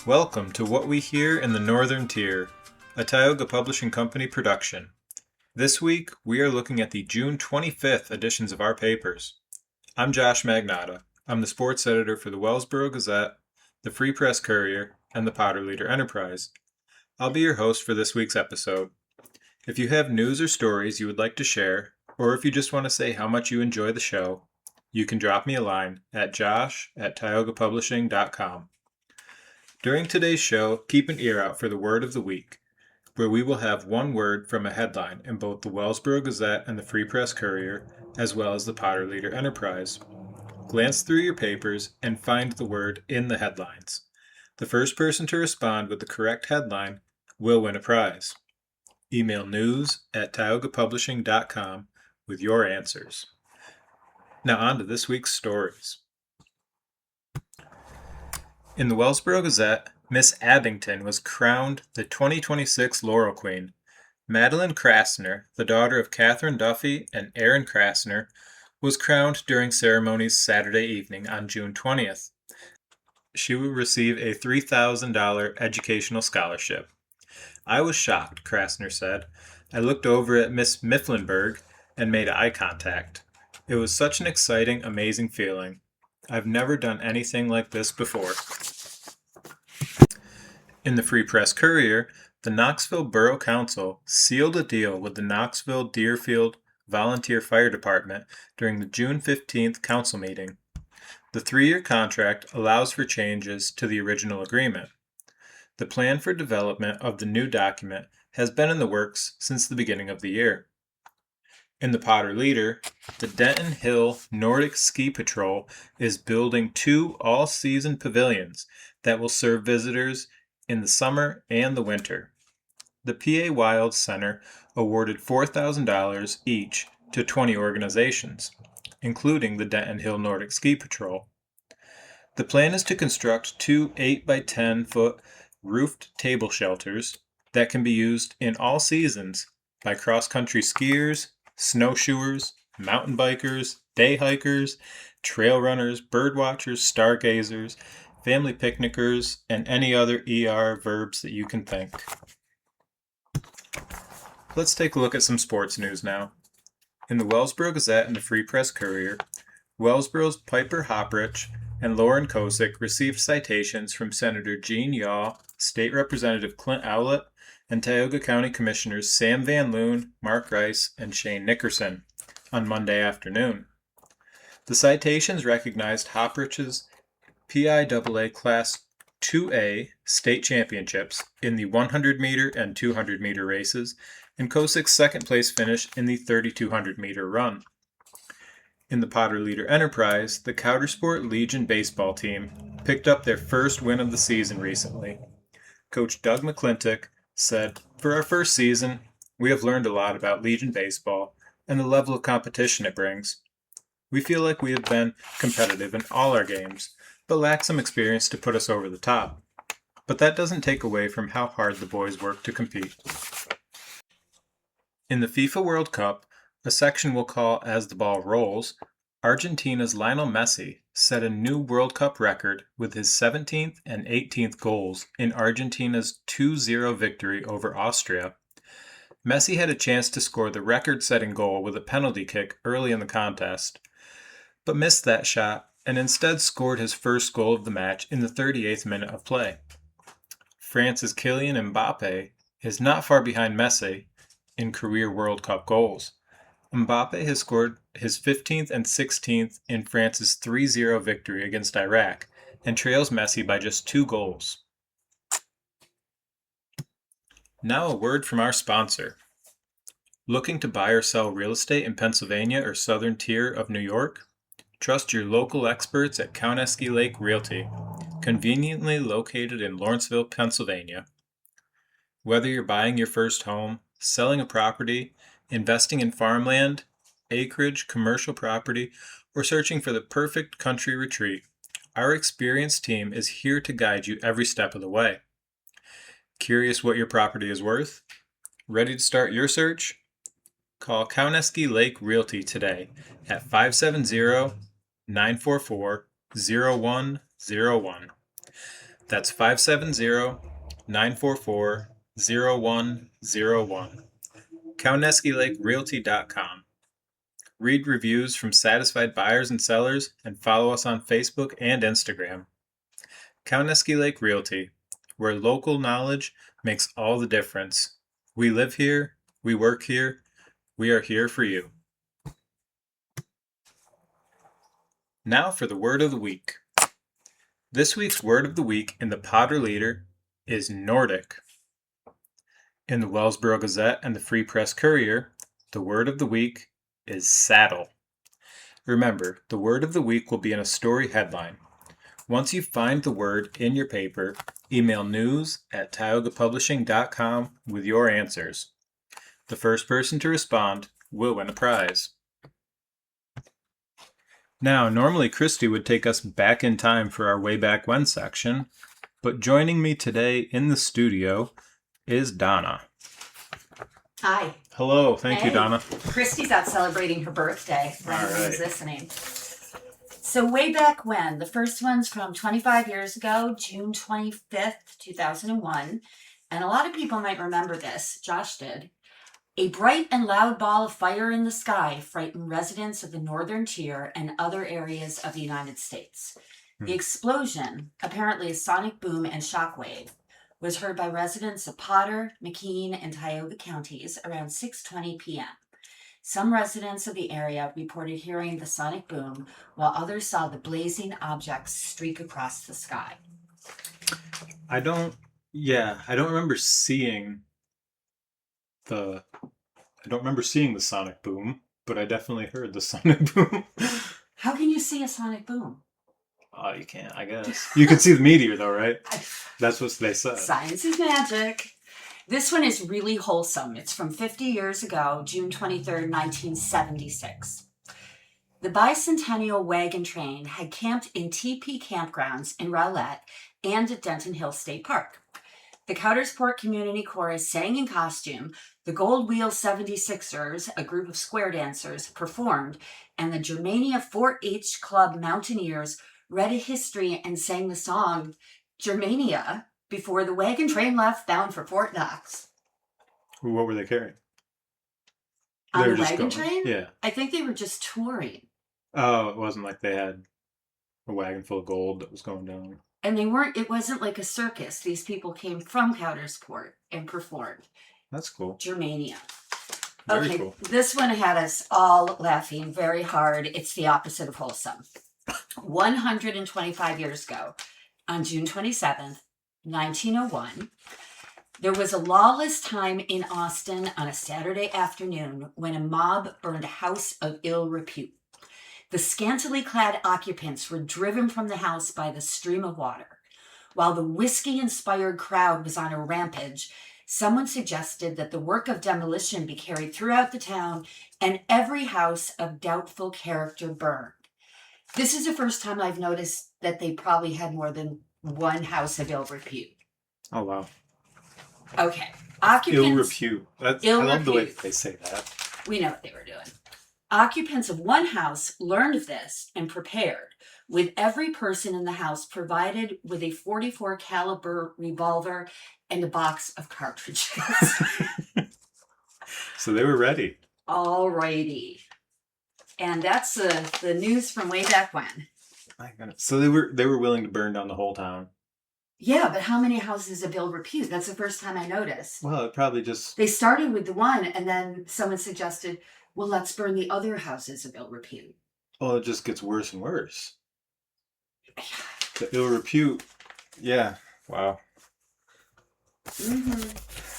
Welcome to What We Hear in the Northern Tier, a Tioga Publishing Company production. This week, we are looking at the June 25th editions of our papers. I'm Josh Magnotta. I'm the sports editor for the Wellsboro Gazette, the Free Press Courier, and the Potter Leader Enterprise. I'll be your host for this week's episode. If you have news or stories you would like to share, or if you just want to say how much you enjoy the show, you can drop me a line at josh@tiogapublishing.com. During today's show, keep an ear out for the word of the week, where we will have one word from a headline in both the Wellsboro Gazette and the Free Press Courier, as well as the Potter Leader Enterprise. Glance through your papers and find the word in the headlines. The first person to respond with the correct headline will win a prize. Email news@tiogapublishing.com with your answers. Now on to this week's stories. In the Wellsboro Gazette, Miss Abington was crowned the 2026 Laurel Queen. Madeline Krasner, the daughter of Catherine Duffy and Aaron Krasner, was crowned during ceremonies Saturday evening on June 20th. She will receive a $3,000 educational scholarship. "I was shocked," Krasner said. "I looked over at Miss Mifflinburg and made eye contact. It was such an exciting, amazing feeling. I've never done anything like this before." In the Free Press Courier, the Knoxville Borough Council sealed a deal with the Knoxville-Deerfield Volunteer Fire Department during the June 15th council meeting. The 3-year contract allows for changes to the original agreement. The plan for development of the new document has been in the works since the beginning of the year. In the Potter Leader, the Denton Hill Nordic Ski Patrol is building 2 all-season pavilions that will serve visitors in the summer and the winter. The PA Wild Center awarded $4,000 each to 20 organizations, including the Denton Hill Nordic Ski Patrol. The plan is to construct 2 8-by-10-foot roofed table shelters that can be used in all seasons by cross-country skiers, snowshoers, mountain bikers, day hikers, trail runners, bird watchers, stargazers, family picnickers, and any other ER verbs that you can think. Let's take a look at some sports news now. In the Wellsboro Gazette and the Free Press Courier, Wellsboro's Piper Hopprich and Lauren Kosick received citations from Senator Gene Yaw, State Representative Clint Owlett, and Tioga County Commissioners Sam Van Loon, Mark Rice, and Shane Nickerson on Monday afternoon. The citations recognized Hopprich's PIAA Class 2A state championships in the 100-meter and 200-meter races, and Kosick's second-place finish in the 3,200-meter run. In the Potter Leader Enterprise, the Coudersport Legion baseball team picked up their first win of the season recently. Coach Doug McClintock said, "For our first season, we have learned a lot about Legion baseball and the level of competition it brings. We feel like we have been competitive in all our games, but lack some experience to put us over the top. But that doesn't take away from how hard the boys work to compete." In the FIFA World Cup, a section we'll call As the Ball Rolls, Argentina's Lionel Messi set a new World Cup record with his 17th and 18th goals in Argentina's 2-0 victory over Austria. Messi had a chance to score the record-setting goal with a penalty kick early in the contest, but missed that shot and instead scored his first goal of the match in the 38th minute of play. France's Kylian Mbappe is not far behind Messi in career World Cup goals. Mbappe has scored his 15th and 16th in France's 3-0 victory against Iraq and trails Messi by just 2 goals. Now a word from our sponsor. Looking to buy or sell real estate in Pennsylvania or Southern Tier of New York? Trust your local experts at Kauneski Lake Realty, conveniently located in Lawrenceville, Pennsylvania. Whether you're buying your first home, selling a property, investing in farmland, acreage, commercial property, or searching for the perfect country retreat, our experienced team is here to guide you every step of the way. Curious what your property is worth? Ready to start your search? Call Kauneski Lake Realty today at 570-944-0101. That's 570-944-0101. CowneskyLakeRealty.com. Read reviews from satisfied buyers and sellers and follow us on Facebook and Instagram. Cownesky Lake Realty, where local knowledge makes all the difference. We live here, we work here, we are here for you. Now for the word of the week. This week's word of the week in the Potter Leader is Nordic. In the Wellsboro Gazette and the Free Press Courier, the word of the week is saddle. Remember, the word of the week will be in a story headline. Once you find the word in your paper, email news@tiogapublishing.com with your answers. The first person to respond will win a prize. Now, normally Christy would take us back in time for our Way Back When section, but joining me today in the studio is Donna. Hi. Hello, thank you, Donna. Christy's out celebrating her birthday. All right. Everyone's listening. So way back when, the first one's from 25 years ago, June 25th, 2001. And a lot of people might remember this. Josh did. A bright and loud ball of fire in the sky frightened residents of the northern tier and other areas of the United States. The explosion, apparently a sonic boom and shockwave, was heard by residents of Potter, McKean, and Tioga counties around 6:20 p.m. Some residents of the area reported hearing the sonic boom, while others saw the blazing objects streak across the sky. I don't remember seeing the sonic boom, but I definitely heard the sonic boom. How can you see a sonic boom? Oh, you can't, I guess. You can see the meteor, though, right? That's what they said. Science is magic. This one is really wholesome. It's from 50 years ago, June 23rd, 1976. The bicentennial wagon train had camped in TP campgrounds in Rowlett and at Denton Hill State Park. The Coudersport Community Chorus sang in costume, the Gold Wheel 76ers, a group of square dancers, performed, and the Germania 4-H Club Mountaineers read a history and sang the song Germania before the wagon train left bound for Fort Knox. What were they carrying? On the wagon train? Yeah. I think they were just touring. Oh, it wasn't like they had a wagon full of gold that was going down. And it wasn't like a circus. These people came from Coudersport and performed. That's cool. Germania. Very cool. This one had us all laughing very hard. It's the opposite of wholesome. 125 years ago, on June 27th, 1901, there was a lawless time in Austin on a Saturday afternoon when a mob burned a house of ill repute. The scantily clad occupants were driven from the house by the stream of water. While the whiskey-inspired crowd was on a rampage, someone suggested that the work of demolition be carried throughout the town and every house of doubtful character burned. This is the first time I've noticed that they probably had more than one house of ill repute. Oh, wow. Okay. Occupants. Ill repute. I love the way they say that. We know what they were doing. Occupants of one house learned of this and prepared, with every person in the house provided with a .44 caliber revolver and a box of cartridges. So they were ready. Alrighty. And that's the news from way back when. My goodness. So they were willing to burn down the whole town. Yeah, but how many houses of ill repute? That's the first time I noticed. Well, it probably just... They started with the one, and then someone suggested, well, let's burn the other houses of ill repute. Well, it just gets worse and worse. The ill repute. Yeah. Wow. Mm-hmm.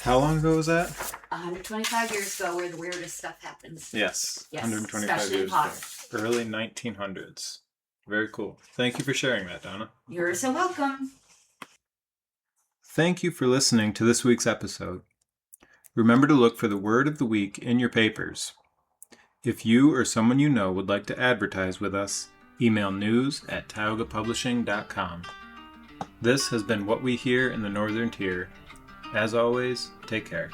How long ago was that? 125 years ago, where the weirdest stuff happens. Yes. 125 especially years in Potter. ago. Early 1900s. Very cool. Thank you for sharing that, Donna. You're so welcome. Thank you for listening to this week's episode. Remember to look for the word of the week in your papers. If you or someone you know would like to advertise with us, email news@tiogapublishing.com. This has been What We Hear in the Northern Tier. As always, take care.